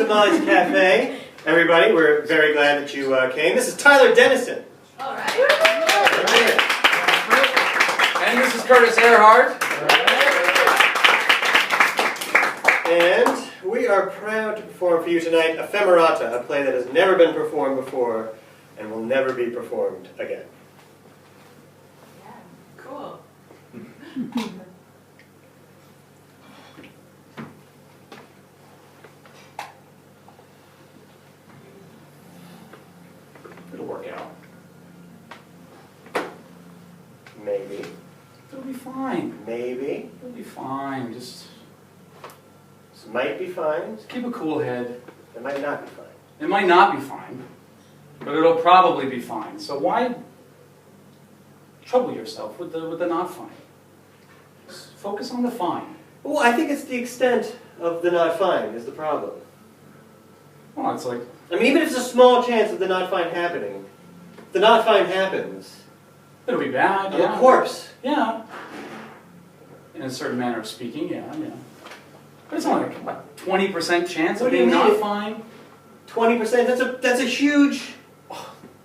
to Molly's Cafe, everybody. We're very glad that you came. This is Tyler Dennison. All right. And this is Curtis Earhart. And we are proud to perform for you tonight Ephemerata, a play that has never been performed before and will never be performed again. Yeah, cool. It'll work out. Maybe. It'll be fine. Maybe. It'll be fine. Just This might be fine. keep a cool head. It might not be fine. It might not be fine, but it'll probably be fine. So why trouble yourself with the not fine? Just focus on the fine. Well, I think it's the extent of the not fine is the problem. Well, it's like, I mean, even if there's a small chance of the not fine happening, if the not fine happens, it'll be bad, I'm yeah. a corpse. Yeah. In a certain manner of speaking, yeah. But it's only like, what, 20% chance What of do you being not mean? fine? 20%, that's a huge...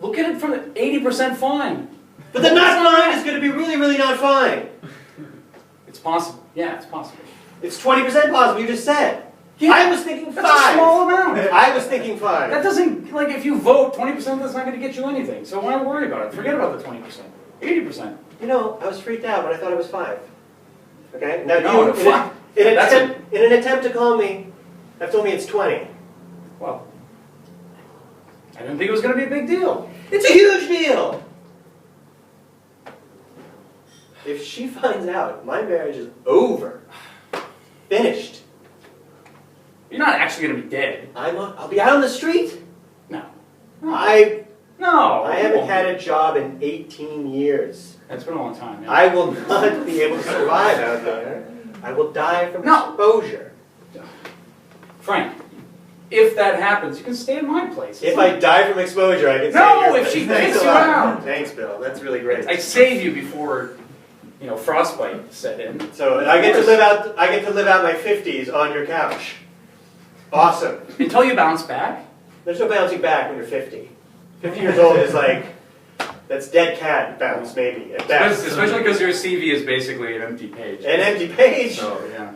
Look at it from the 80% fine. But the not fine is going to be really, really not fine. It's possible. Yeah, it's possible. It's 20% possible, you just said. Yeah, I was thinking 5. That's a small amount. I was thinking 5. That doesn't, like, if you vote, 20% that's not going to get you anything. So why worry about it? Forget about the 20%. 80%. You know, I was freaked out when I thought it was 5. Okay? Now No, you, fuck. in an attempt to calm me, have told me it's 20. Well, I didn't think it was going to be a big deal. It's a huge deal! If she finds out, my marriage is over. Finished. You're not actually going to be dead. I'll be out on the street. No. I No. haven't had a job in 18 years. It's been a long time. Yeah. I will not be able to survive out there. I will die from No. exposure. Frank, if that happens, you can stay in my place. If I die from exposure, I can stay No, in your if she place. Thanks kicks a you lot. out. Thanks, Bill. That's really great. I save you before, frostbite set in. So I get to live out. I get to live out my 50s on your couch. Awesome. Until you bounce back. There's no bouncing back when you're 50. 50 years old is like that's dead cat bounce maybe at best. Especially because your CV is basically an empty page. An empty page So, yeah.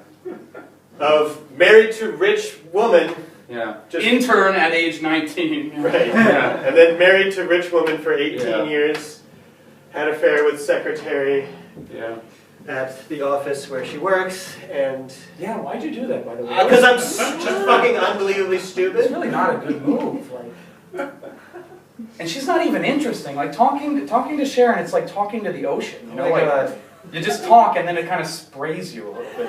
of married to rich woman. Yeah. Just- Intern at age 19. Right. Yeah. And then married to rich woman for 18 Yeah. years. Had affair with secretary Yeah. at the office where she works, and Yeah, why'd you do that, by the way? because I'm just fucking unbelievably It's stupid. really not a good move. And she's not even interesting. Like talking to Sharon, it's like talking to the ocean. You know, Oh my like God. you just talk and then it kind of sprays you a little bit.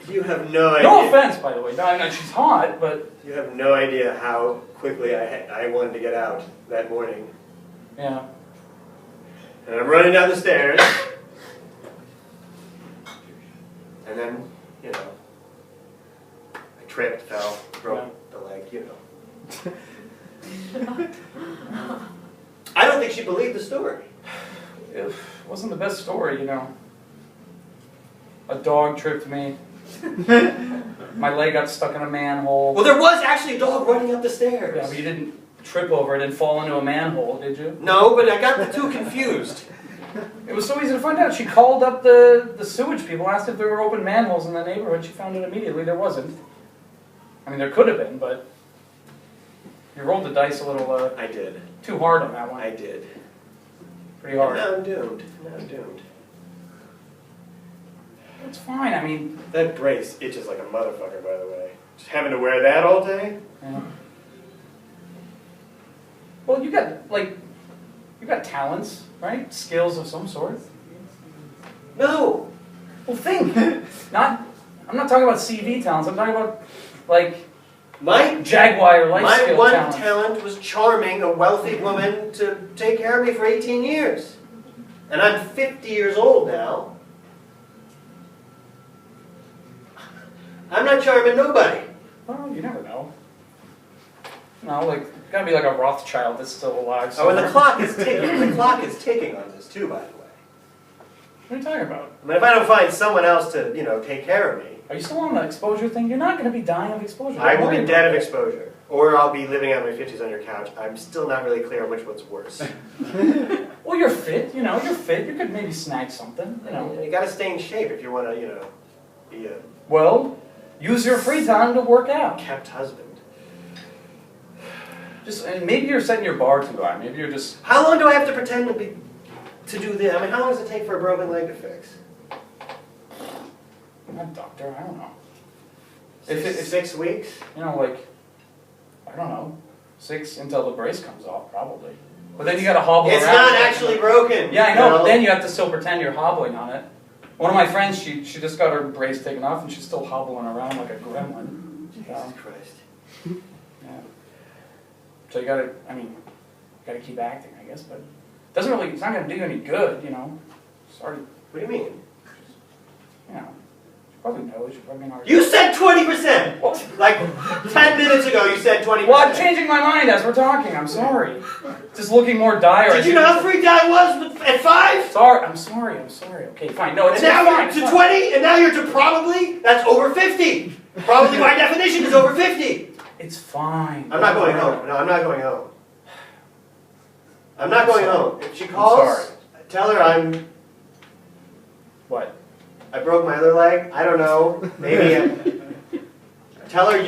You have no idea. No offense, by the way. No, I know she's hot, but You have no idea how quickly I wanted to get out that morning. yeah. And I'm running down the stairs. And then, I tripped, fell, broke the leg, I don't think she believed the story. It wasn't the best story, A dog tripped me. My leg got stuck in a manhole. Well, there was actually a dog running up the stairs. Yeah, but you didn't trip over it and fall into a manhole, did you? No, but I got the two confused. It was so easy to find out. She called up the sewage people, asked if there were open manholes in the neighborhood. She found it immediately. There wasn't. I mean, there could have been, but you rolled the dice a little I did. too hard on that one. I did. Pretty hard. Now I'm doomed. Now I'm doomed. It's fine. I mean, That brace itches like a motherfucker, by the way. Just having to wear that all day? yeah. Well, you got talents, right? Skills of some sort. No! Well, think. I'm not talking about CV talents. I'm talking about My Jaguar life My skill one talents. talent was charming a wealthy woman to take care of me for 18 years. And I'm 50 years old now. I'm not charming nobody. Well, you never know. No, gotta be like a Rothschild that's still alive. Oh, and the somewhere. clock is ticking. The clock is ticking on this too, by the way. What are you talking about? I mean, if I don't find someone else to, take care of me. Are you still on the exposure thing? You're not going to be dying of exposure. I will Don't be worry dead of about it. exposure. Or I'll be living out my 50s on your couch. I'm still not really clear on which one's worse. Well, you're fit, you know, you're fit. You could maybe snag something, you know. You gotta stay in shape if you wanna, be a Well, use your free time to work out. kept husband. And maybe you're setting your bar too high. Maybe you're just... How long do I have to pretend to do this? I mean, how long does it take for a broken leg to fix? I'm not a doctor, I don't know. 6 weeks? You know, like, I don't know, 6 until the brace comes off, probably. But then you gotta hobble around. It's not actually broken. Yeah, I know, but then you have to still pretend you're hobbling on it. One of my friends, she just got her brace taken off and she's still hobbling around like a gremlin. Jesus Christ. Yeah. So you gotta keep acting, I guess, but it's not gonna do you any good, you know. Sorry, What do you mean? you know. Probably knows, you're probably not. You said 20%! What? Like 10 minutes ago you said 20%. Well, I'm changing my mind as we're talking, I'm sorry. Just looking more dire. Did you know how freaked I was at 5? Sorry, I'm sorry. Okay, fine. No, it's And now fine. you're to it's 20, and now you're to probably? That's over 50. Probably by definition is over 50. It's fine. I'm not going home. No, I'm not going home. I'm not going home. If she calls, tell her What? I broke my other leg. I don't know. Maybe. Tell her.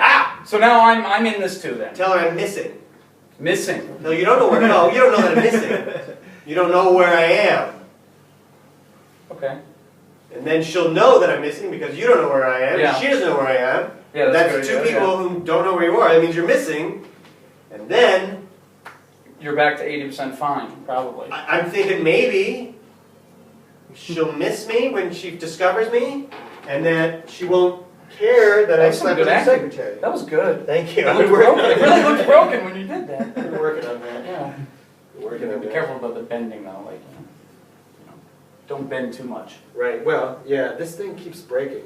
Ah! So now I'm in this too then. Tell her I'm missing. Missing. No, you don't know where. No, you don't know that I'm missing. You don't know where I am. Okay. And then she'll know that I'm missing because you don't know where I am. Yeah. She doesn't know where I am. Yeah, That's two people who don't know where you are. That means you're missing. And then You're back to 80% fine, probably. I'm thinking maybe she'll miss me when she discovers me, and that she won't care that I That's some slept good with the acting. secretary. That was good. Thank you. That I've looked been working broken. It on really that. looked broken when you did that. I've been working on that. Yeah. Working on Be that. careful about the bending though, like, you know, don't bend too much. Right. Well, yeah. This thing keeps breaking.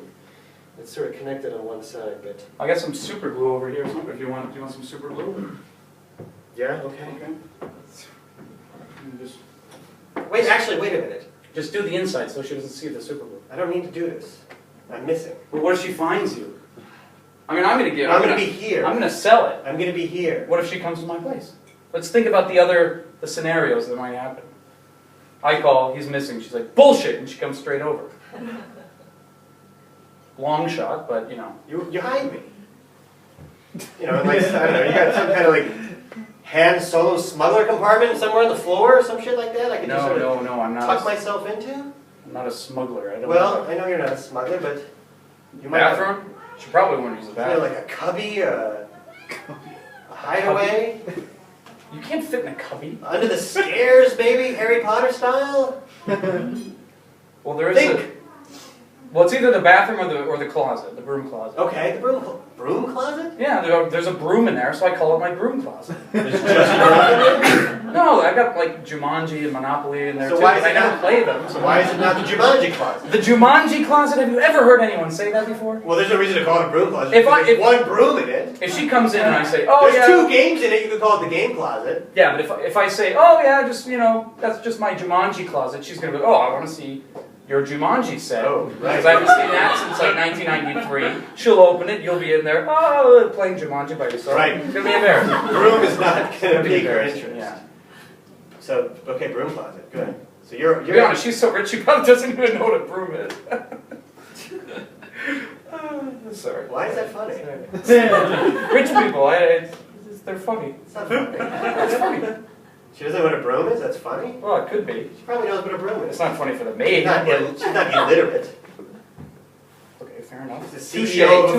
It's sort of connected on one side, but I got some super glue over here. If you want some super glue. yeah. Okay. Just Wait. Actually, wait a minute. Just do the inside so she doesn't see the super glue. I don't need to do this. I'm missing. Well, what if she finds you? I mean, I'm I'm gonna be here. I'm gonna sell it. I'm gonna be here. What if she comes to my place? Let's think about the scenarios that might happen. I call, he's missing. She's like, bullshit, and she comes straight over. Long shot, but you know. You hide me. You know, like I don't know. You got some kind of like Han Solo smuggler compartment somewhere on the floor or some shit like that. I can just sort of No, I'm not. tuck myself into. I'm not a smuggler. I don't. Well, I know you're not a smuggler, but you might have, Bathroom? She probably wouldn't use the you know, bathroom. like a cubby, a hideaway, You can't fit in a cubby. under the stairs, maybe Harry Potter style. Well, there is Think. Well, it's either the bathroom or the closet, the broom closet. Okay, the broom closet. Yeah, there's a broom in there, so I call it my broom closet. There's just broom in it? No, I got like Jumanji and Monopoly in there So too. why is but I it never not- play them. So why is it not the Jumanji closet? The Jumanji closet? Have you ever heard anyone say that before? Well, there's no reason to call it a broom closet. If because I- there's one broom in it. If she comes in and I say, "Oh There's yeah," 2 games in it. You could call it the game closet. yeah, but if I say, "Oh yeah," just that's just my Jumanji closet, she's gonna go, "Oh, I want to see your Jumanji set." Oh, right. Because I haven't seen that since like 1993. She'll open it, you'll be in there, oh, playing Jumanji by yourself. Right. It's gonna be embarrassing. Broom is not going to It'll be pique her embarrassing, interest. yeah. So, okay, broom closet, good. So you're To be honest, she's so rich she probably doesn't even know what a broom is. Sorry. Why is that funny? Rich people, they're funny. It's not funny. It's funny. She doesn't know what a broom is? That's funny? Well, it could be. She probably knows what a broom It's is. not funny for the She's maid. not, but- she's not illiterate. Okay, fair enough. She's the CEO of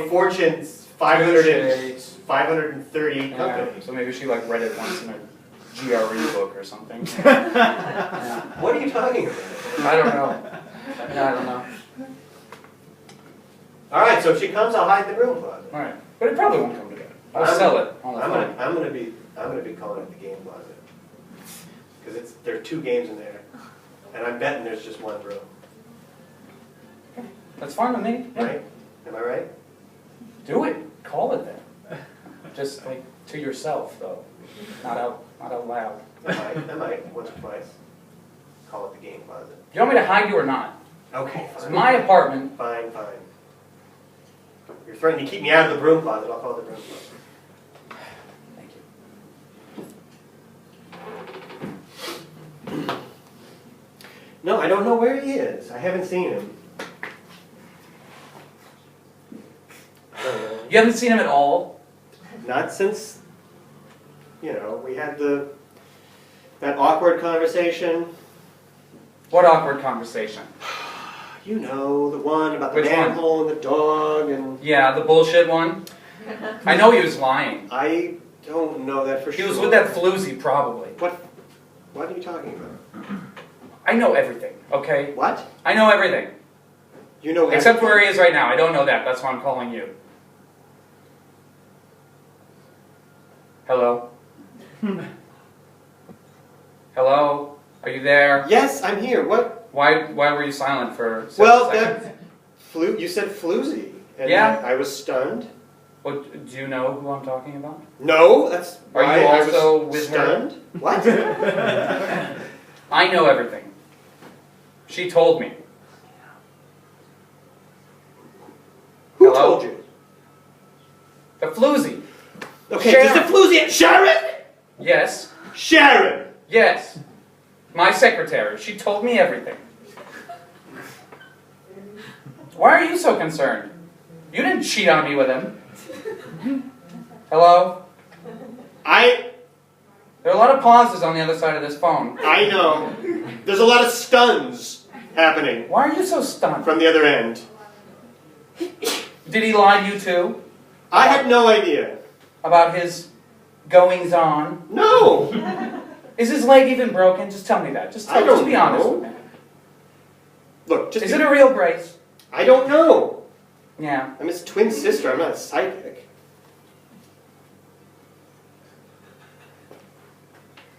a Fortune 530 Yeah, company. so maybe she like read it once in a GRE book or something. Yeah. What are you talking about? I don't know. Yeah, I don't know. Alright, so if she comes, I'll hide in the broom closet. All right, but it probably won't come together. I'll sell it on the phone. I'm gonna be calling it the game closet. Because there are 2 games in there. And I'm betting there's just one broom. That's fine with me. Yeah. Right? Am I right? Do it. Call it then. Just like to yourself though, not out loud. I might, once or twice. Call it the game closet. Do you want me to hide you or not? Okay, It's fine. my apartment. Fine. You're threatening to keep me out of the broom closet. I'll call it the broom closet. Thank you. No, I don't know where he is. I haven't seen him. You haven't seen him at all? Not since, we had that awkward conversation. What awkward conversation? You know, the one about the Which one? manhole and the dog and... Yeah, the bullshit one? I know he was lying. I don't know that for He sure. was with that floozy, probably. What are you talking about? I know everything, okay? What? I know everything. You know Except everything? where he is right now. I don't know that. That's why I'm calling you. Hello? Hello? Are you there? Yes, I'm here. What? Why were you silent for Well, seconds? you said floozy. And Yeah. I was stunned. Well, do you know who I'm talking about? No, that's Are why you I also was with her? stunned. What? I know everything. She told me. Who Hello? told you? The floozy. Okay, Sharon. just a floozy. Sharon? Yes. Sharon! Yes. My secretary. She told me everything. Why are you so concerned? You didn't cheat on me with him. Hello? There are a lot of pauses on the other side of this phone. I know. There's a lot of stuns happening Why are you so stunned? from the other end. Did he lie to you too? I had no idea. About his goings on? No! Is his leg even broken? Just tell me that. Just be honest know. with me. Look, Is it a real brace? I don't know. Yeah. I'm his twin sister. I'm not a psychic.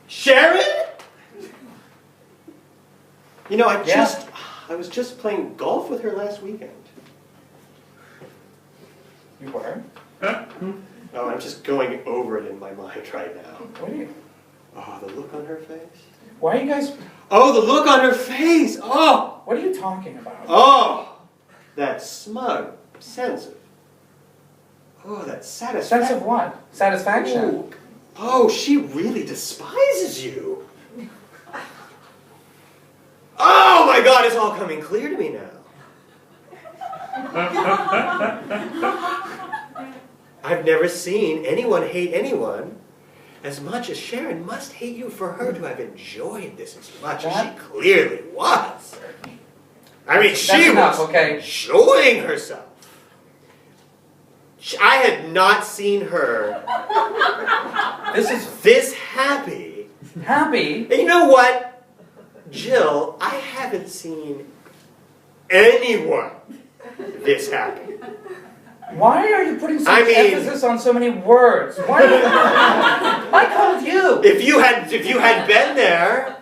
Sharon? You know, I was just playing golf with her last weekend. You were? Oh, I'm just going over it in my mind right now. What are you? Oh, the look on her face. Why are you guys... Oh, the look on her face! Oh! What are you talking about? Oh! That smug sense of... Oh, that satisfaction. Sense of what? Satisfaction? Ooh. Oh, she really despises you. Oh my God, it's all coming clear to me now. I've never seen anyone hate anyone as much as Sharon must hate you for her to have enjoyed this as much as she clearly was. I mean, she was enjoying herself. I had not seen her this happy. Happy? And you know what, Jill? I haven't seen anyone this happy. Why are you putting so much emphasis on so many words? Why? I called you. If you had been there,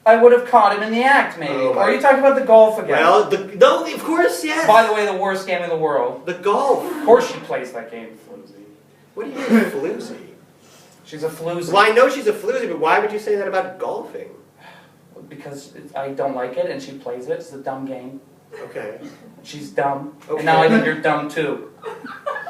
I would have caught him in the act, maybe. Oh, Or are you talking about the golf again? Well, no, of course, yes. By the way, the worst game in the world. The golf. Of course she plays that game, floozy. What do you mean, floozy? She's a floozy. Well, I know she's a floozy, but why would you say that about golfing? Because I don't like it, and she plays it. It's a dumb game. Okay. She's dumb. Okay. And now I think you're dumb, too.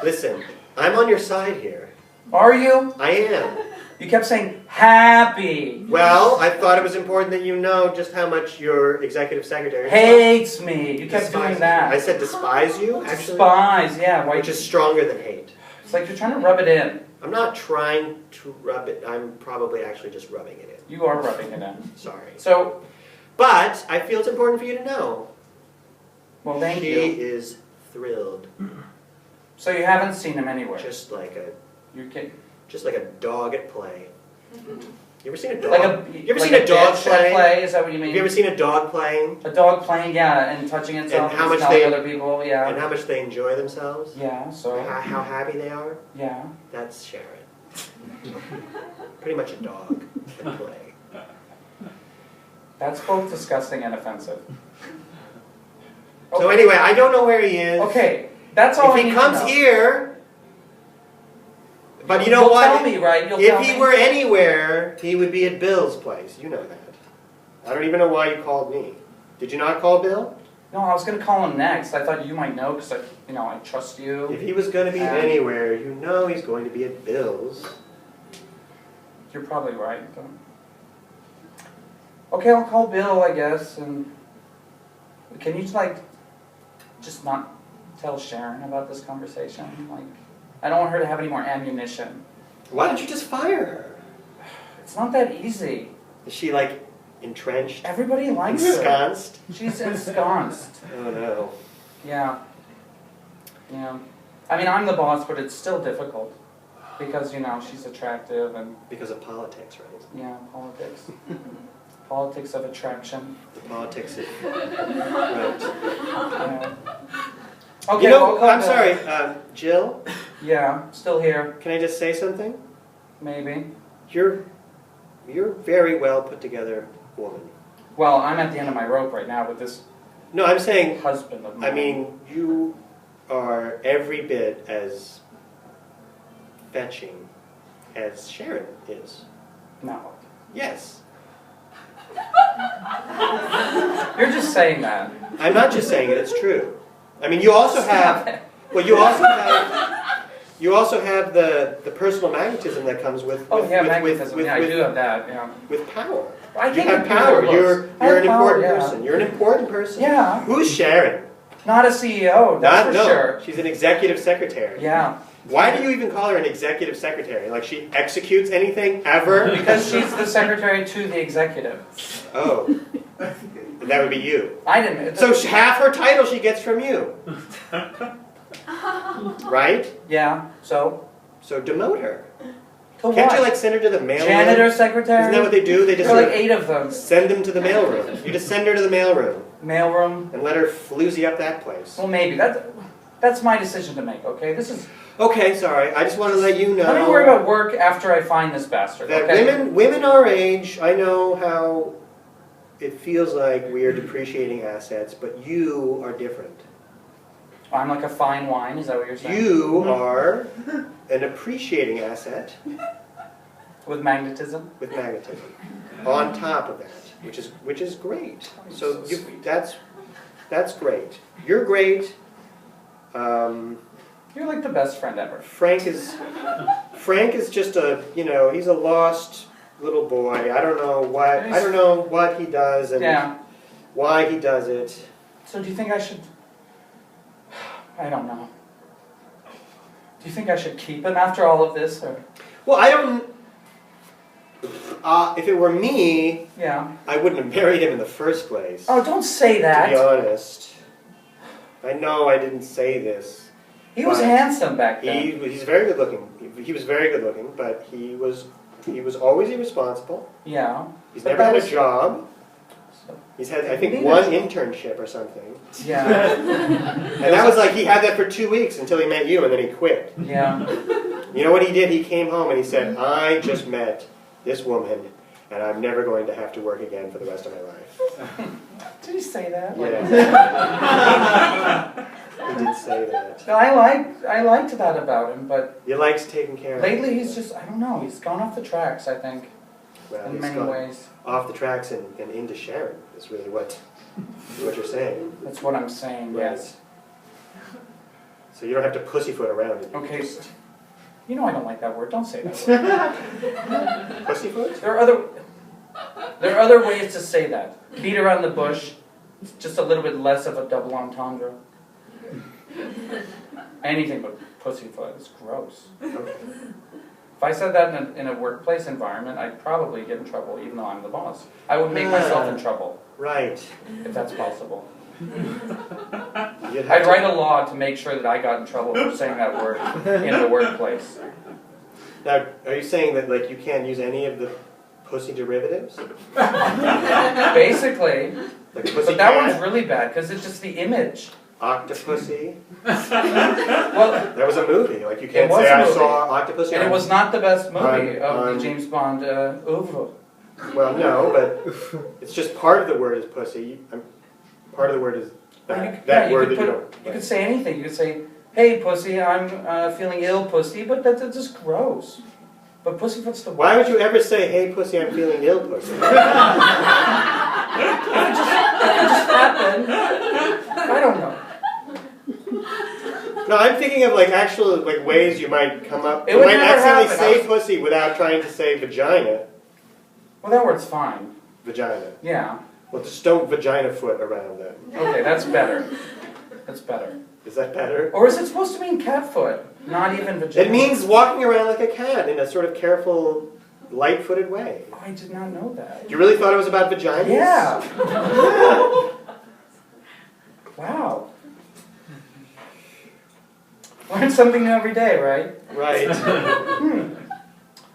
Listen, I'm on your side here. Are you? I am. You kept saying, happy. Well, I thought it was important that you know just how much your executive secretary Hates me. You kept doing despises that. you. I said despise you, actually. Despise, yeah. Why? Which is stronger than hate. It's like you're trying to rub it in. I'm not trying to rub it. I'm probably actually just rubbing it in. You are rubbing it in. Sorry. So, But I feel it's important for you to know. well, thank She you. is thrilled. So you haven't seen him anywhere. Just like a dog at play. You ever seen a dog? You ever seen a dog play? Is that what you mean? Have you ever seen a dog playing? A dog playing, yeah, and touching itself And how much smelling they- other people, yeah. And how much they enjoy themselves? Yeah, so, How happy they are? yeah. That's Sharon. Pretty much a dog at play. That's both disgusting and offensive. So anyway, I don't know where he is. Okay, that's all I If need he to comes know. here, but you know You'll what? tell me, right? You'll tell If he me. were anywhere, he would be at Bill's place. You know that. I don't even know why you called me. Did you not call Bill? No, I was gonna call him next. I thought you might know because I trust you. If he was going to be anywhere, you know he's going to be at Bill's. You're probably right. Okay, I'll call Bill, I guess, and can you just not tell Sharon about this conversation? I don't want her to have any more ammunition. Why don't you just fire her? It's not that easy. Is she entrenched? Everybody likes Ensconced? her. She's ensconced. Oh no. Yeah. Yeah. I mean, I'm the boss, but it's still difficult. Because, she's attractive and... Because of politics, right? Yeah, politics. Politics of attraction. The politics of... Right. Yeah. Okay, I'm sorry, Jill? Yeah, still here. Can I just say something? Maybe. You're a very well put together woman. Well, I'm at the end of my rope right now with this No, I'm saying, husband of mine. I mean, you are every bit as fetching as Sharon is. No. Yes. You're just saying that. I'm not just saying it, it's true. I mean, you also have, well, you also have the personal magnetism that comes with magnetism. with, I do have that, yeah. with power. I You think have it's power. beautiful. You're an important yeah. person. You're an important person. Yeah. Who's Sharon? Not a CEO, that's for no, sure. she's an executive secretary. Yeah. Why do you even call her an executive secretary? Like she executes anything ever? Because she's the secretary to the executive. Oh. And that would be you. I didn't. So half her title she gets from you. Right? Yeah, so? So demote her. To Can't what? you send her to the mail Janitor, room? secretary? Isn't that what they do? They just There are sort of 8 of them. send them to the mail room. You just send her to the mail room Mailroom? and let her floozy up that place. Well, maybe. That's my decision to make, okay? This is... Okay, sorry. I just want to let you know. Let me worry about work after I find this bastard, that okay? women our age, I know how it feels like we are depreciating assets, but you are different. I'm like a fine wine, is that what you're saying? You are an appreciating asset With magnetism? with magnetism on top of that, which is great. So that's great. You're great. You're like the best friend ever. Frank is just he's a lost little boy. I don't know what he does and why he does it. So do you think I should... I don't know. Do you think I should keep him after all of this, or... Well, I don't... if it were me, Yeah. I wouldn't have married him in the first place. Oh, don't say that. To be honest. I know I didn't say this. He was handsome back then. He's very good looking. He was very good looking, but he was always irresponsible. Yeah. He's But never that had a was- job. So- He's had, I think, one internship or something. Yeah. And that was like, he had that for 2 weeks until he met you, and then he quit. Yeah. You know what he did? He came home and he said, I just met this woman, and I'm never going to have to work again for the rest of my life. Did he say that? Yeah. He did say that. I liked that about him, but He likes taking care of lately he's just, I don't know, he's gone off the tracks, I think, Well, in he's many gone ways. off the tracks and into Sharon is really what you're saying. That's what I'm saying, Right. yes. So you don't have to pussyfoot around it. Okay, you know I don't like that word, don't say that word. Pussyfoot? There are other ways to say that. Beat around the bush, just a little bit less of a double entendre. Anything but pussyfoot is gross. Okay. If I said that in a workplace environment, I'd probably get in trouble, even though I'm the boss. I would make myself in trouble, Right. if that's possible. You'd have I'd to- write a law to make sure that I got in trouble for saying that word in the workplace. Now, are you saying that you can't use any of the pussy derivatives? Basically, Like pussy but that cat, one's really bad because it's just the image. octopussy? Well, That was a movie. You can't was say a I movie. saw octopussy. and it was not the best movie of on- the James Bond oeuvre. Well, no, but it's just part of the word is pussy. Part of the word is that you word could that you put- don't. You could say anything. You could say, "Hey, pussy, I'm feeling ill, pussy," but that's just gross. But pussyfoot's the word. Why would you ever say, "Hey, pussy, I'm feeling ill, pussy"? It could just happen. I don't know. No, I'm thinking of like actual like ways you might come up. It You would might never accidentally happen. say pussy without trying to say vagina. Well, that word's fine. Vagina. Yeah. Well, just don't vagina foot around that. Okay, that's better. That's better. Is that better? Or is it supposed to mean cat foot? Not even vagina. It means walking around like a cat in a sort of careful, light-footed way. Oh, I did not know that. You really thought it was about vaginas? Yeah. Wow. Learn something new every day, right? Right.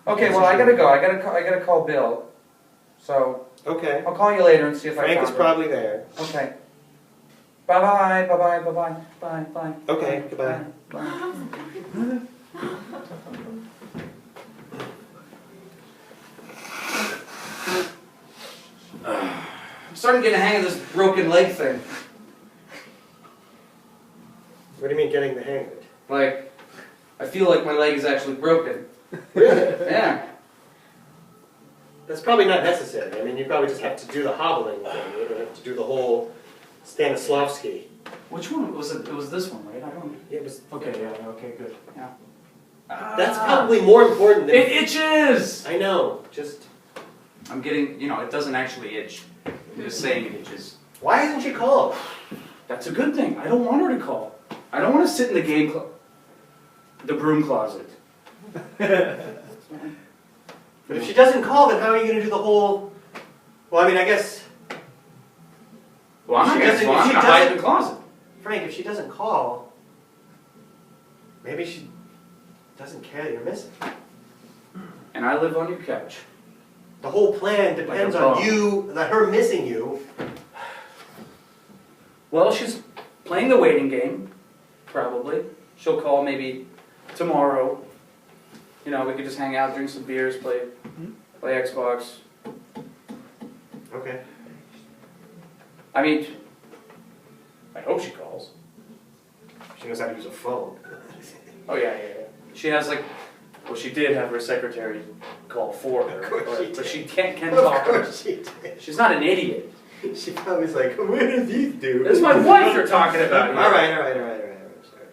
Okay, well, I gotta go. I gotta call Bill. So Okay. I'll call you later and see if I Frank found is it. probably there. Okay. Bye-bye, bye-bye, bye-bye, bye, bye. Okay, bye, goodbye. Bye. I'm starting to get a hang of this broken leg thing. What do you mean getting the hang of it? Like, I feel like my leg is actually broken. Really? Yeah. That's probably not necessary. I mean, you probably just have to do the hobbling thing. You don't have to do the whole Stanislavski. Which one was it? It was this one, right? I don't. Yeah, it was, Okay, yeah, okay, good. Yeah. that's probably more important than... It itches! I know, just... I'm getting, it doesn't actually itch. I'm just saying it itches. Why hasn't she called? That's a good thing. I don't want her to call. I don't want to sit in the broom closet. But if she doesn't call, then how are you going to do the whole... Well, I mean, I guess... Well, I'm She not doesn't- going she to hide in doesn't- the closet. Frank, if she doesn't call, maybe she doesn't care that you're missing. And I live on your couch. The whole plan depends Like a on bum. you, her missing you. Well, she's playing the waiting game, probably. She'll call maybe tomorrow. We could just hang out, drink some beers, play Xbox. Okay. I mean, I hope she calls. She knows how to use a phone. Oh, yeah. She has she did have her secretary call for her. Of course she but did. she can Of talk. course she did. She's not an idiot. She probably was like, what do these do? This is my wife you're talking about here. All right. I'm sorry.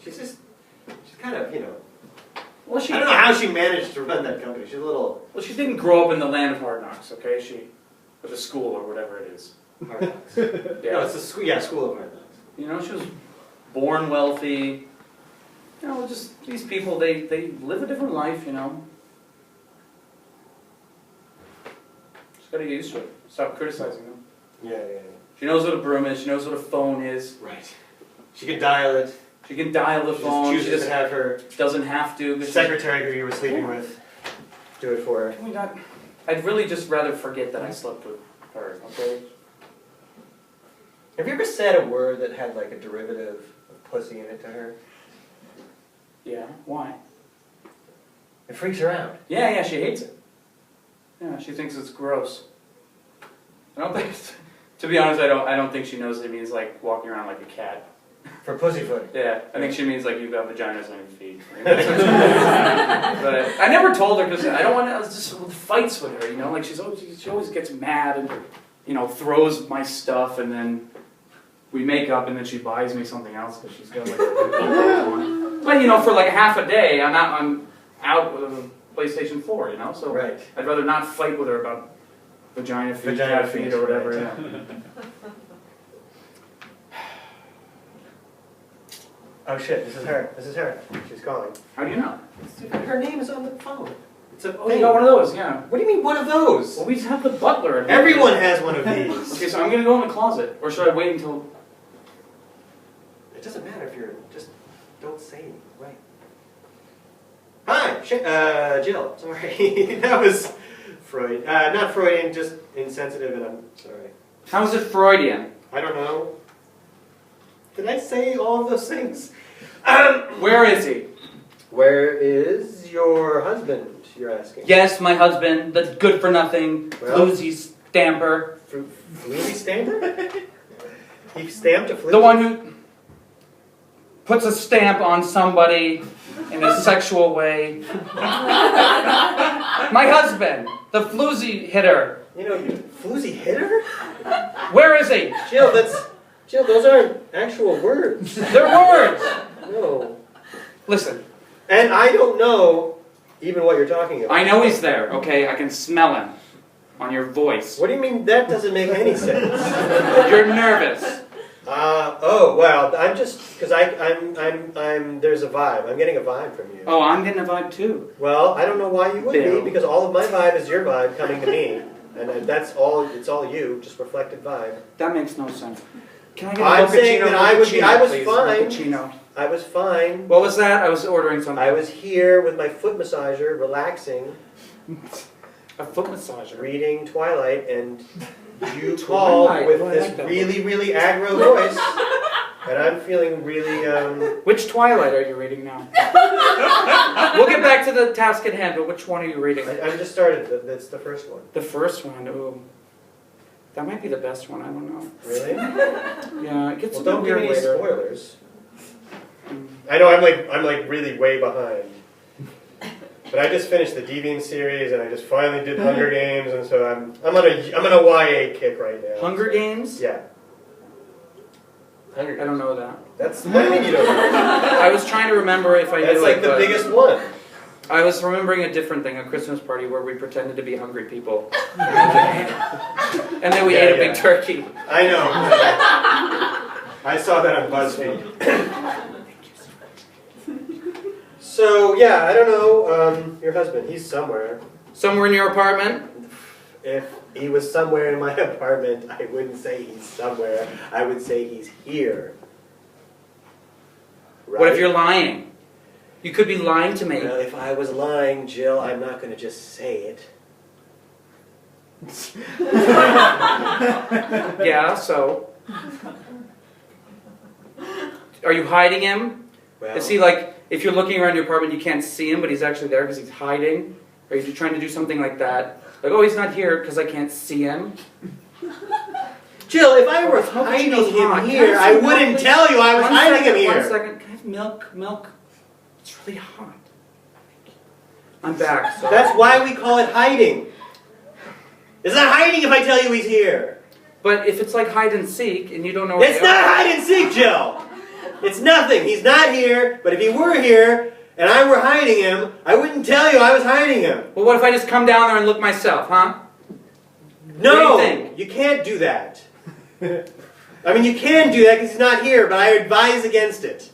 She's kind of, Well, I don't know how she managed to run that company. She's a little... Well, she didn't grow up in the land of hard knocks, okay? With a school or whatever it is. Hard knocks. Yeah. No, it's the school of hard knocks. She was born wealthy. Just these people, they live a different life, Just gotta get used to it. Stop criticizing them. Yeah. She knows what a broom is. She knows what a phone is. Right. She can dial it. She can dial the She phone. just chooses to have her doesn't have to. secretary who you were sleeping with do it for her. Can we not? I'd really just rather forget that I slept with her, okay? Have you ever said a word that had like a derivative of pussy in it to her? Yeah, why? It freaks her out. Yeah, she hates it. Yeah, she thinks it's gross. I don't think, to be honest, I don't think she knows it means like walking around like a cat. For pussyfoot. Yeah, I think she means like you've got vaginas on your feet. But I never told her because I don't want to just fights with her, Like she always gets mad and throws my stuff and then we make up and then she buys me something else because she's got like a But for like half a day I'm out with a PlayStation 4, So Right. I'd rather not fight with her about vagina feet, cat feet, or whatever. Right. Yeah. Oh shit, this is her. She's calling. How do you know? Her name is on the phone. It's a Oh, you got one of those, yeah. What do you mean one of those? Well, we have the butler. Everyone has one of these. Okay, so I'm gonna go in the closet, or should I wait until? It doesn't matter if you're just don't say anything. Right. Hi, Jill. Sorry, that was Freud. Not Freudian, just insensitive, and I'm sorry. How is it Freudian? I don't know. Did I say all of those things? Where is he? Where is your husband? You're asking. Yes, my husband, the good for nothing, Well- floozy stamper. Floozy stamper? He stamped a floozy? The one who puts a stamp on somebody in a sexual way. My husband, the floozy hitter. You know, you floozy hitter? Where is he? Jill, those aren't actual words. They're words! No. Listen, And I don't know even what you're talking about. I know he's there, okay? I can smell him on your voice. What do you mean that doesn't make any sense? You're nervous. Oh, well, I'm just, because there's a vibe. I'm getting a vibe from you. Oh, I'm getting a vibe too. Well, I don't know why you would Bill. be, because all of my vibe is your vibe coming to me. And it's all you, just reflected vibe. That makes no sense. Can I get a I'm mochaccino? saying that I was please? fine. Mochaccino. I was fine. What was that? I was ordering something. I was here with my foot massager, relaxing, A foot massager. reading Twilight, and you Twilight. called with Oh, I this like that really, really aggro voice. And I'm feeling really, Which Twilight are you reading now? We'll get back to the task at hand, but which one are you reading? I just started. That's the first one. The first one, ooh. That might be the best one, I don't know. Really? Yeah, it gets Well, a don't bit give weird me any later. spoilers. I know I'm like really way behind. But I just finished the Deviant series, and I just finally did Hunger Games, and so I'm on a YA kick right now. Hunger Games? Yeah. Hunger Games. I don't know that. That's what do you mean you don't know? I was trying to remember if I knew That's like it, the but biggest one. I was remembering a different thing, a Christmas party where we pretended to be hungry people. And then we ate a big turkey. I know. I saw that on BuzzFeed. So yeah, I don't know. Your husband, he's somewhere. Somewhere in your apartment? If he was somewhere in my apartment, I wouldn't say he's somewhere. I would say he's here. Right? What if you're lying? You could be lying to me. Well, if I was lying, Jill, I'm not going to just say it. Yeah, so? Are you hiding him? Well, Is he like, if you're looking around your apartment, you can't see him, but he's actually there because he's hiding? Are you trying to do something like that? Like, oh, he's not here because I can't see him? Jill, if I were How could hiding you know him hot? here, Can I I have some wouldn't milk, tell you I was hiding him here. 1 second. Can I have milk? Milk? It's really hot. I'm back. Sorry. That's why we call it hiding. It's not hiding if I tell you he's here. But if it's like hide and seek and you don't know where It's they not are- hide and seek, Jill. It's nothing. He's not here, but if he were here and I were hiding him, I wouldn't tell you I was hiding him. Well, what if I just come down there and look myself, huh? No, What do you think? you can't do that. I mean, you can do that because he's not here, but I advise against it.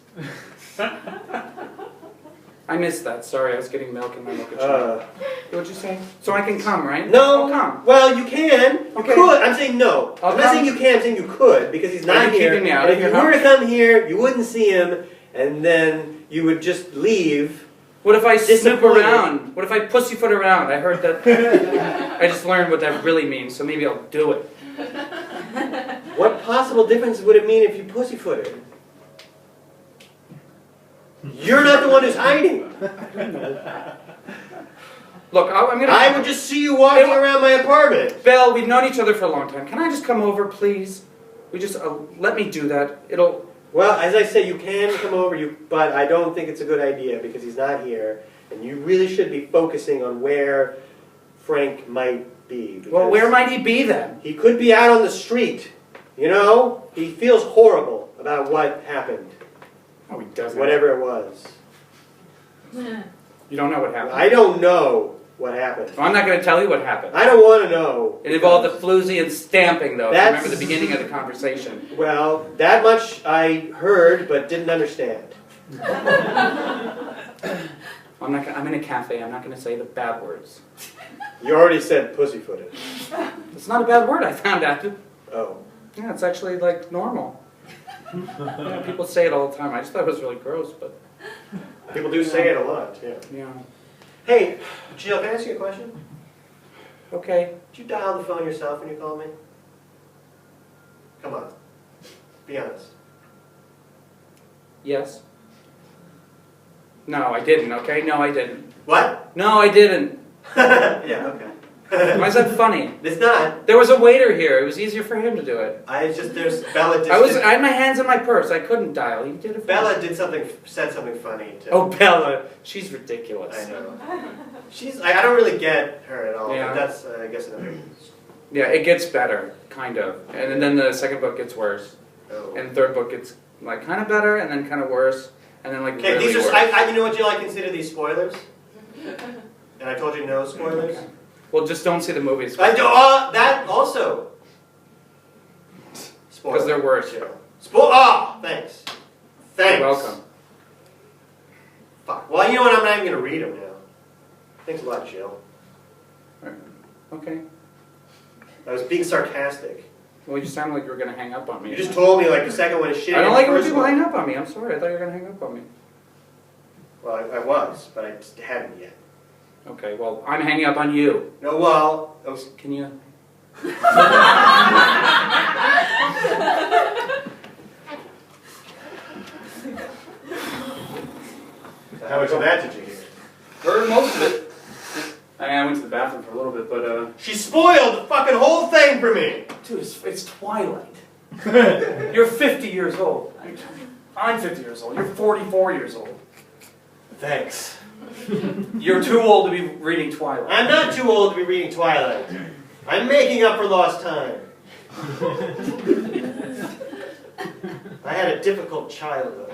I missed that. Sorry, I was getting milk in my mochaccino. What'd you say? So I can come, right? No. I'll come. Well, you can. You Okay. could. I'm saying no. I'll I'm not come. saying you can. I'm saying you could because he's Are not you here. keeping me out And of if your you were to house? come here, you wouldn't see him, and then you would just leave. What if I snoop Disappointed. around? What if I pussyfoot around? I heard that. I just learned what that really means, so maybe I'll do it. What possible difference would it mean if you pussyfooted? You're not the one who's hiding. Look, I'm gonna. I would just see you walking around my apartment. Belle, we've known each other for a long time. Can I just come over, please? We just let me do that. It'll. Well, as I say, you can come over, but I don't think it's a good idea because he's not here, and you really should be focusing on where Frank might be. Well, because where might he be then? he could be out on the street. You know, he feels horrible about what happened, Oh, he doesn't. whatever it was. You don't know what happened. I don't know what happened. Well, I'm not going to tell you what happened. I don't want to know. It involved the floozy and stamping, though. If you That's- remember the beginning of the conversation. Well, that much I heard but didn't understand. I'm not. I'm in a cafe. I'm not going to say the bad words. You already said pussyfooted. It's not a bad word. I found out. Oh. Yeah, it's actually like normal. Yeah, people say it all the time. I just thought it was really gross, but People do say it a lot, yeah. yeah. Hey, Jill, can I ask you a question? Okay. Did you dial the phone yourself when you called me? Come on. Be honest. Yes. No, I didn't. Okay. No, I didn't. What? No, I didn't. Yeah, okay. Why is that funny? It's not. There was a waiter here. It was easier for him to do it. There's Bella did. I had my hands in my purse. I couldn't dial. He did it. For me. Bella said something funny too. Oh, Bella. She's ridiculous. I know. I don't really get her at all, Yeah. but that's, I guess, another Yeah, it gets better, kind of. And then the second book gets worse. Oh. And the third book gets like kind of better and then kind of worse. And then like Okay, really these are, worse. you know what, Jill, I consider these spoilers. And I told you no spoilers. Okay. Well, just don't see the movies. I do, that also. Because they're worse. Thanks. Thanks. You're welcome. Fuck. Well, you know what, I'm not even going to read them now. Thanks a lot, Jill. Okay. I was being sarcastic. Well, you sound like you were going to hang up on me. You just told me like the second one is shitty. I don't like when first people one. hang up on me. I'm sorry. I thought you were going to hang up on me. Well, I was, but I just hadn't yet. Okay, well, I'm hanging up on you. No, well, Can you? how much of that did you hear? For most of it. I went to the bathroom for a little bit, but She spoiled the fucking whole thing for me. dude, it's Twilight. You're 50 years old. I'm 50 years old. You're 44 years old. Thanks. You're too old to be reading Twilight. I'm not too old to be reading Twilight. I'm making up for lost time. I had a difficult childhood.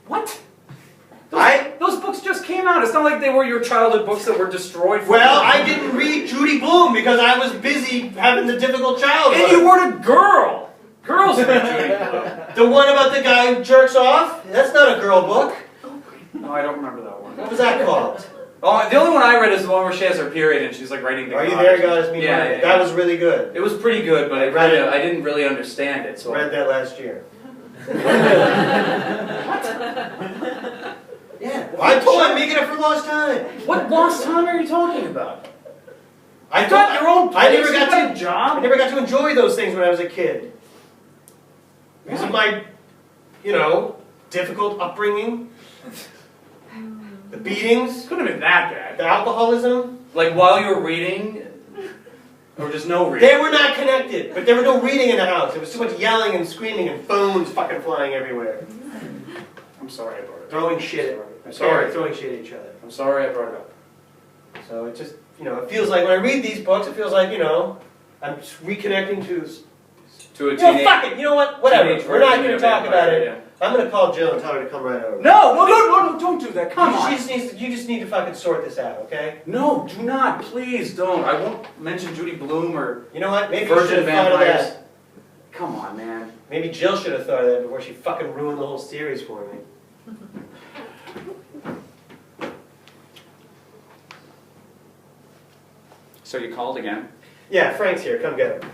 What? I Those books just came out. It's not like they were your childhood books that were destroyed. Well, I didn't read Judy Blume because I was busy having the difficult childhood. And you weren't a girl. Girls read Judy Blume. The one about the guy who jerks off? That's not a girl book. No, I don't remember that one. What was that called? Oh, the only one I read is the one where she has her period and she's like writing the Are you there, God? It's me. Yeah, yeah, That yeah. was really good. It was pretty good, but I read it. I didn't really understand it. So I read that last year. Yeah. I told you I'm making up for lost time. What lost time are you talking about? I You got your own place. I never You got got to a job. I never got to enjoy those things when I was a kid. Because of my, difficult upbringing. The beatings, Couldn't have been that bad. the alcoholism. Like while you were reading, or just no reading. They were not connected, but there was no reading in the house. There was too much yelling and screaming and phones fucking flying everywhere. I'm sorry I brought it up. Throwing shit. I'm sorry. Throwing shit at each other. I'm sorry I brought it up. So it just, it feels like when I read these books, it feels like, I'm reconnecting to... To a teenage. fuck it, you know what? Whatever. teenage We're not version going of to talk about Vampire, it. yeah. I'm going to call Jill and tell her to come right over. No, don't do that. Come on. You just need to fucking sort this out, okay? No, do not. Please don't. I won't mention Judy Blume or You know what? Maybe you should Virgin have thought of Vampires. that. Come on, man. Maybe Jill should have thought of that before she fucking ruined the whole series for me. So you called again? Yeah, Frank's here. Come get him.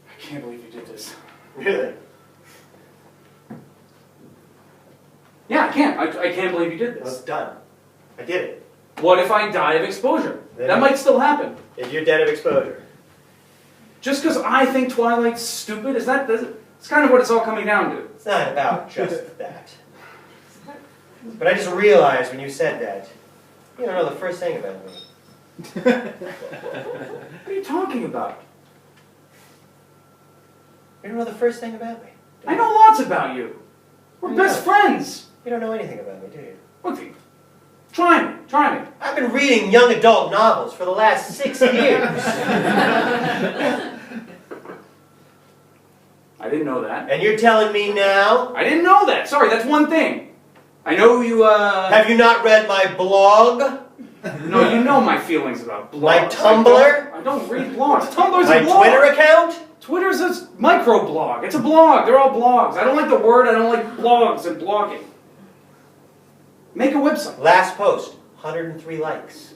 I can't believe you did this. Really? Yeah, I can't. I can't believe you did Well, it's this. done. I did it. What if I die of exposure? Then- That might still happen. If you're dead of exposure. Just because I think Twilight's stupid, it's kind of what it's all coming down to. It's not about just that. But I just realized when you said that, you don't know the first thing about me. What are you talking about? You don't know the first thing about me. I know lots about you. We're I best know. friends. You don't know anything about me, do you? Look, try me. Try me. I've been reading young adult novels for the last 6 years. I didn't know that. And you're telling me now? I didn't know that. Sorry, that's one thing. I know you, Have you not read my blog? No, you know my feelings about blogs. My Tumblr? I don't read blogs. Tumblr's My a blog. Twitter account? Twitter's a microblog. It's a blog. They're all blogs. I don't like the word. I don't like blogs and blogging. Make a website. Last post, 103 likes.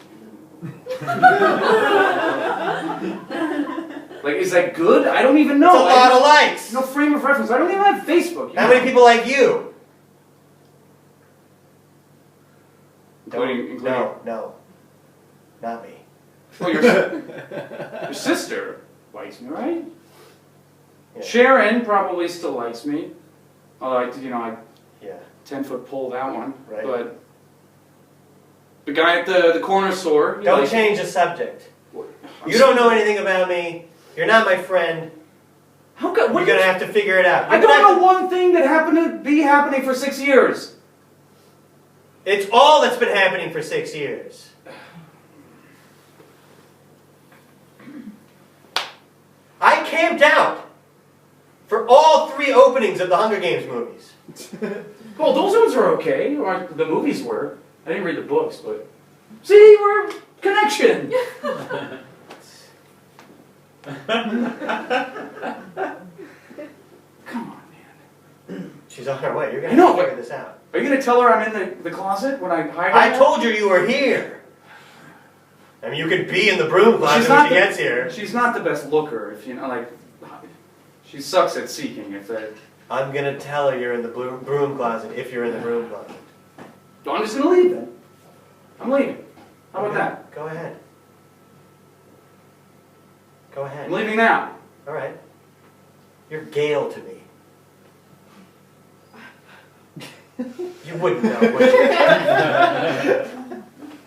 Like, is that good? I don't even know. That's a lot of likes. No frame of reference. I don't even have Facebook. How many people like you? Including No. Not me. Well, your sister likes me, right? Yeah. Sharon probably still likes me. Although I Yeah. 10-foot pole that one. Right. But the guy at the corner store. he Don't likes- change the subject. I'm You don't know anything about me. You're not my friend. How come? You're gonna have to figure it out. I don't know one thing that happened to be happening for 6 years. It's all that's been happening for 6 years. I camped out for all 3 openings of the Hunger Games movies. Well, those ones are okay. Or the movies were. I didn't read the books, but see, we're connection. Come on, man. She's on her way. You're I gonna know, have to but- figure this out. Are you gonna tell her I'm in the closet when I hide? I told you were here. I mean, you could be in the broom closet when she gets here. She's not the best looker, if you know, like, she sucks at seeking, if that... I'm gonna tell her you're in the broom closet if you're in the broom closet. I'm just gonna leave then. I'm leaving. How about Okay, that? Go ahead. Go ahead. I'm leaving now. All right. You're Gale to me. You wouldn't know, would you?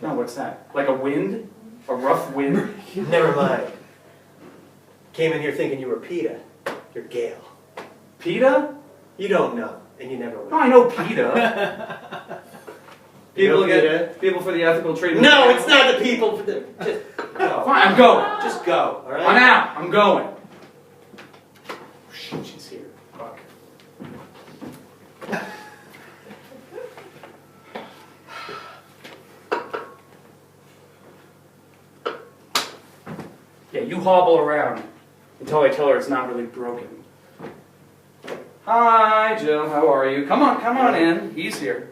No, what's that? Like a wind? A rough wind? Never mind. Came in here thinking you were PETA. You're Gale. PETA? You don't know, and you never Oh, will. I know PETA. You know People for the ethical treatment. No, it's not the people. Just go. Fine, I'm going. Just go, all right? I'm out. I'm going. Oh, shit, she's here. Fuck. Yeah, you hobble around until I tell her it's not really broken. Hi, Jill. How are you? Come on in. He's here.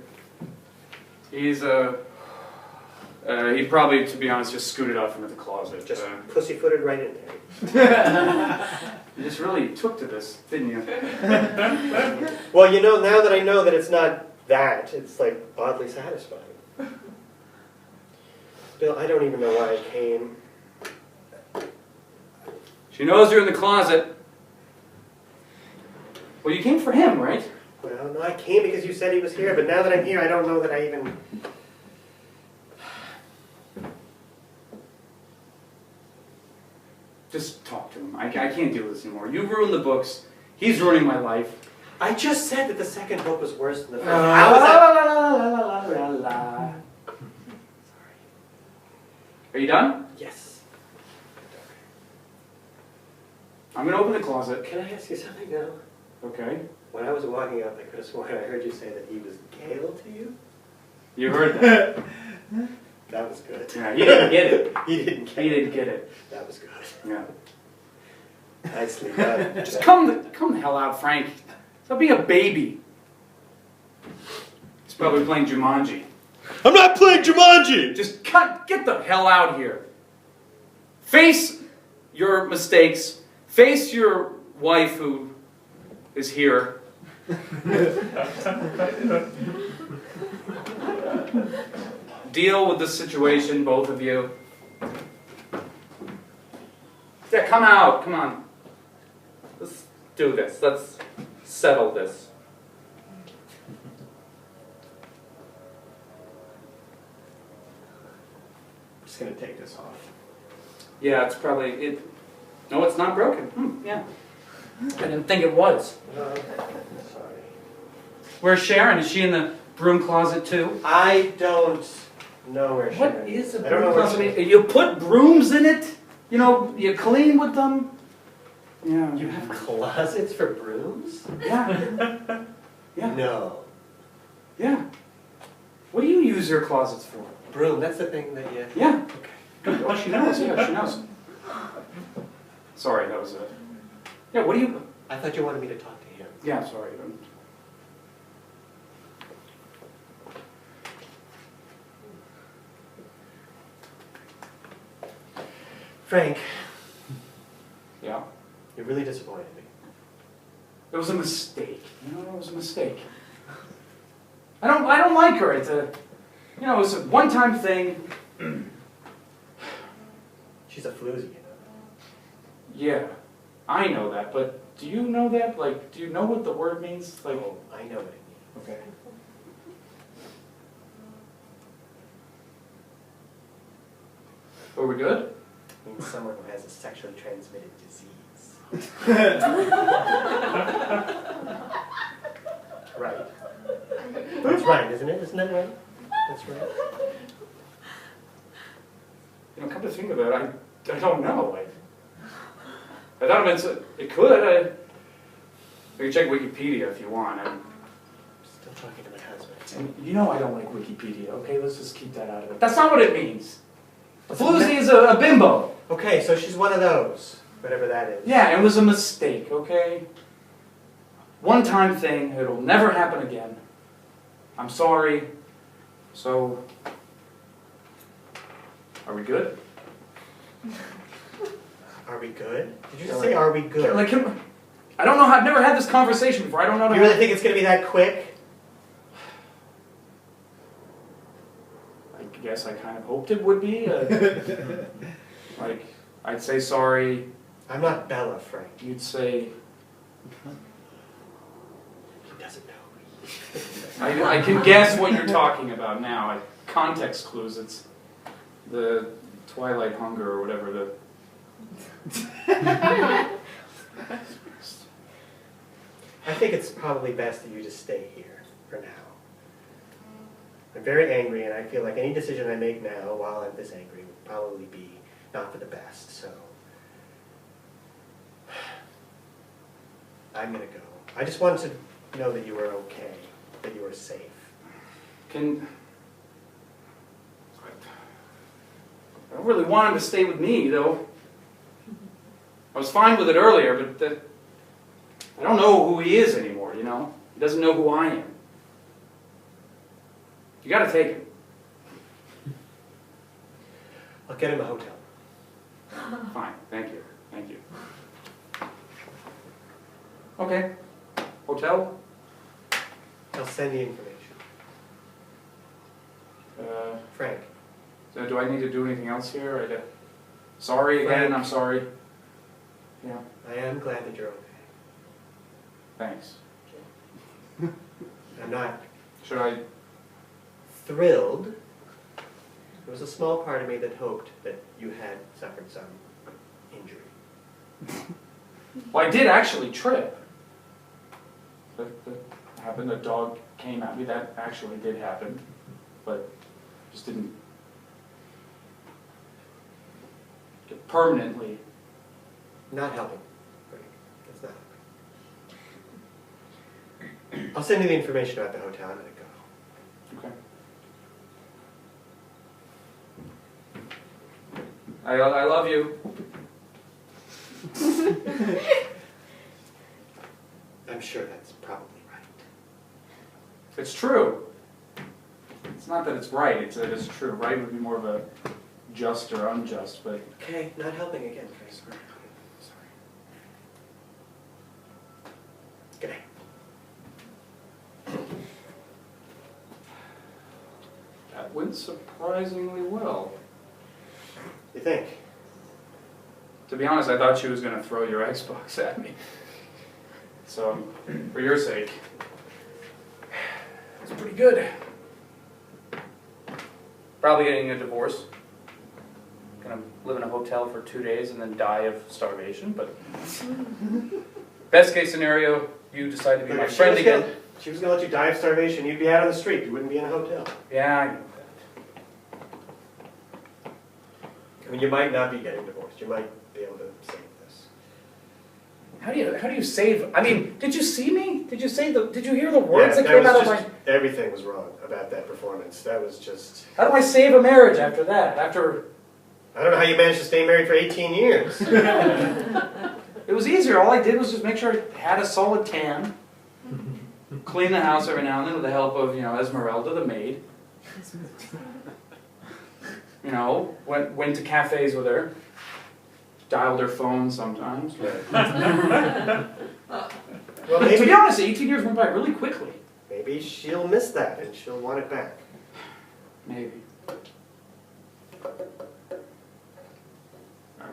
He's he probably, to be honest, just scooted off into the closet. Just pussyfooted right in there. You just really took to this, didn't you? Well, you know, now that I know that it's not that, it's like oddly satisfying. Bill, I don't even know why I came. She knows you're in the closet. Well, you came for him, right? Well, no, I came because you said he was here, but now that I'm here, I don't know that I even... Just talk to him. I can't do this anymore. You ruined the books. He's ruining my life. I just said that the second book was worse than the first. La, How is la, that? la, la, la, la, la, la. Are you done? Yes. I'm going to open the closet. Can I ask you something now? Okay. When I was walking up, I could have sworn I heard you say that he was Gale to you. You heard that. That was good. Yeah, he didn't get it. He didn't get He it. didn't get it. That was good. Yeah. Nicely done. Just come the hell out, Frank. Stop being a baby. He's probably playing Jumanji. I'm not playing Jumanji! Just get the hell out here. Face your mistakes. Face your wife who is here. Deal with the situation, both of you. Yeah, come out, come on. Let's do this. Let's settle this. I'm just gonna take this off. Yeah, it's probably it. No, it's not broken. Yeah. I didn't think it was. Sorry. Where's Sharon? Is she in the broom closet too? I don't know where she What is. is a I don't know broom where she closet? is. You put brooms in it? You know, you clean with them? Yeah. You have closets for brooms? Yeah. Yeah. No. Yeah. What do you use your closets for? Broom, that's the thing that you... Yeah. Good. Oh, she knows. Yeah, she knows. Sorry, that was a... Yeah, what do you... I thought you wanted me to talk to him. Yeah, sorry. Frank, Yeah. you really disappointed me. It was a mistake. You know, it was a mistake. I don't like her. It's a... You know, it's a one-time thing. She's a floozy, you know. Yeah, I know that, but do you know that? Like, do you know what the word means? Like, Oh, I know what it means. okay. Are we good? It means someone who has a sexually transmitted disease. Right. That's right, isn't it? Isn't that right? That's right. You know, come to think of it, I don't know. I thought it could. You can check Wikipedia if you want. Still talking to my husband. And you know I don't like Wikipedia, okay? Let's just keep that out of it. That's not what it means. A floozy is a bimbo. Okay, so she's one of those, whatever that is. Yeah, it was a mistake, okay? One-time thing, it'll never happen again. I'm sorry. So, are we good? Are we good? Did you just say, are we good? Like, I don't know how, I've never had this conversation before. I don't know how. You really think it's going to be that quick? I guess I kind of hoped it would be. Like, I'd say sorry. I'm not Bella, Frank. You'd say, He doesn't know. I can guess what you're talking about now. Context clues. It's the Twilight Hunger or whatever the. I think it's probably best that you just stay here for now. I'm very angry, and I feel like any decision I make now while I'm this angry would probably be not for the best, so I'm going to go. I just wanted to know that you were okay, that you were safe. I don't really want him to stay with me, though. I was fine with it earlier, but I don't know who he is anymore, you know? He doesn't know who I am. You gotta take him. I'll get him a hotel. Fine, thank you, thank you. Okay, hotel? I'll send the information. Frank. So do I need to do anything else here? Sorry again, Frank. I'm sorry. Yeah, I am glad that you're okay. thanks. I'm not Should I? thrilled. There was a small part of me that hoped that you had suffered some injury. Well, I did actually trip. That happened. A dog came at me. That actually did happen, but just didn't get permanently. Not helping. Frank. That's not helping. I'll send you the information about the hotel. I'm going to go. Okay. I love you. I'm sure that's probably right. It's true. It's not that it's right. It's that it's true. Right would be more of a just or unjust, but. Okay, not helping again, Frank. Sorry. Good night. That went surprisingly well. You think? To be honest, I thought she was going to throw your Xbox at me. So, for your sake, it's pretty good. Probably getting a divorce. Gonna live in a hotel for 2 days and then die of starvation, but best case scenario, you decide to be my friend again. She was going to let you die of starvation. You'd be out on the street. You wouldn't be in a hotel. Yeah, I know that. I mean, you might not be getting divorced. You might be able to save this. How do you save? I mean, did you see me? Did you hear the words that that came was out of just, my? everything was wrong about that performance. That was just. How do I save a marriage after that? After I don't know how you managed to stay married for 18 years. it was easier. All I did was just make sure I had a solid tan, clean the house every now and then with the help of Esmeralda, the maid. Went to cafes with her. Dialed her phone sometimes. Well, maybe, to be honest, 18 years went by really quickly. maybe she'll miss that and she'll want it back. Maybe. Are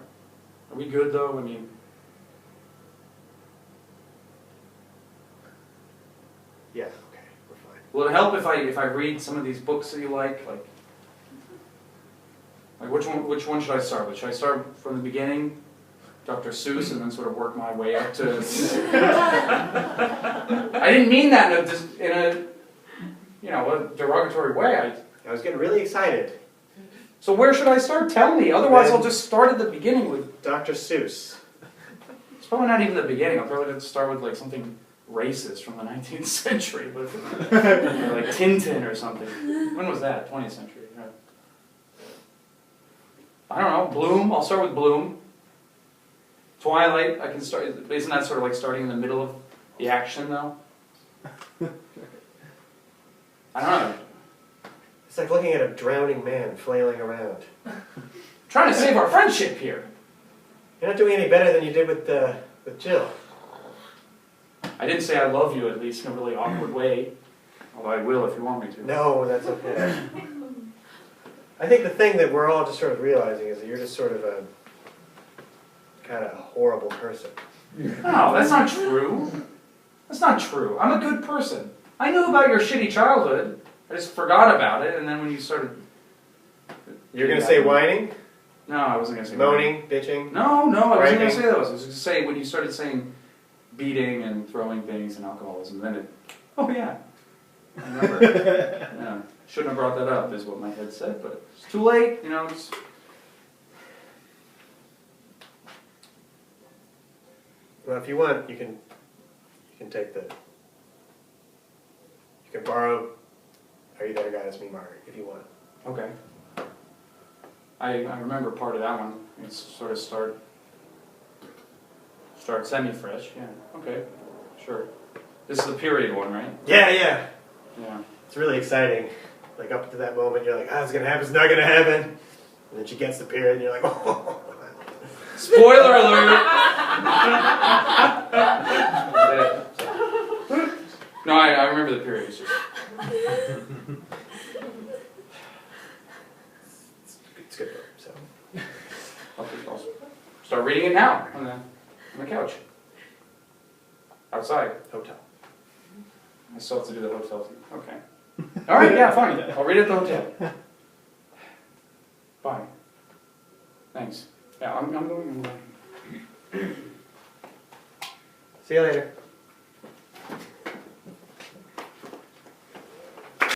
we good though? I mean, Yeah, okay, we're fine. will it help if I read some of these books that you like? Like which one should I start with? Should I start from the beginning? Dr. Seuss and then sort of work my way up to... I didn't mean that in a derogatory way. I was getting really excited. So where should I start? Tell me. Otherwise, I'll just start at the beginning with... Dr. Seuss. It's probably not even the beginning. I'll probably have to start with like something racist from the 19th century. But, or like Tintin or something. When was that? 20th century. Yeah. I don't know. Bloom. I'll start with Bloom. Twilight. I can start... Isn't that sort of like starting in the middle of the action, though? I don't know. It's like looking at a drowning man flailing around. Trying to save our friendship here. You're not doing any better than you did with Jill. I didn't say I love you, at least in a really awkward way. Although I will if you want me to. No, that's okay. I think the thing that we're all just sort of realizing is that you're just sort of a kind of horrible person. No, that's not true. That's not true. I'm a good person. I knew about your shitty childhood. I just forgot about it, and then when you started... You're going to say whining? No, I wasn't going to say moaning, bitching? No, I wasn't going to say those. I was going to say when you started saying beating and throwing things and alcoholism, then it... Oh, yeah. I remember. Yeah. Shouldn't have brought that up, is what my head said, but it's too late, it's... Well, if you want, you can take the... You can borrow... Are You There, God? It's Me, Margaret, if you want. Okay. I remember part of that one. It's sort of start semi-fresh, yeah. Okay, sure. This is the period one, right? Yeah. Yeah. It's really exciting. Like up to that moment, you're like, it's going to happen, it's not going to happen. And then she gets the period, and you're like, oh. Spoiler alert! No, I remember the period. It's just... It's good book, so. I'll start reading it now on the couch. Outside. Hotel. I still have to do the hotel thing. Okay. All right, yeah, fine. I'll read it at the hotel. Bye. Thanks. Yeah, I'm going. See you later.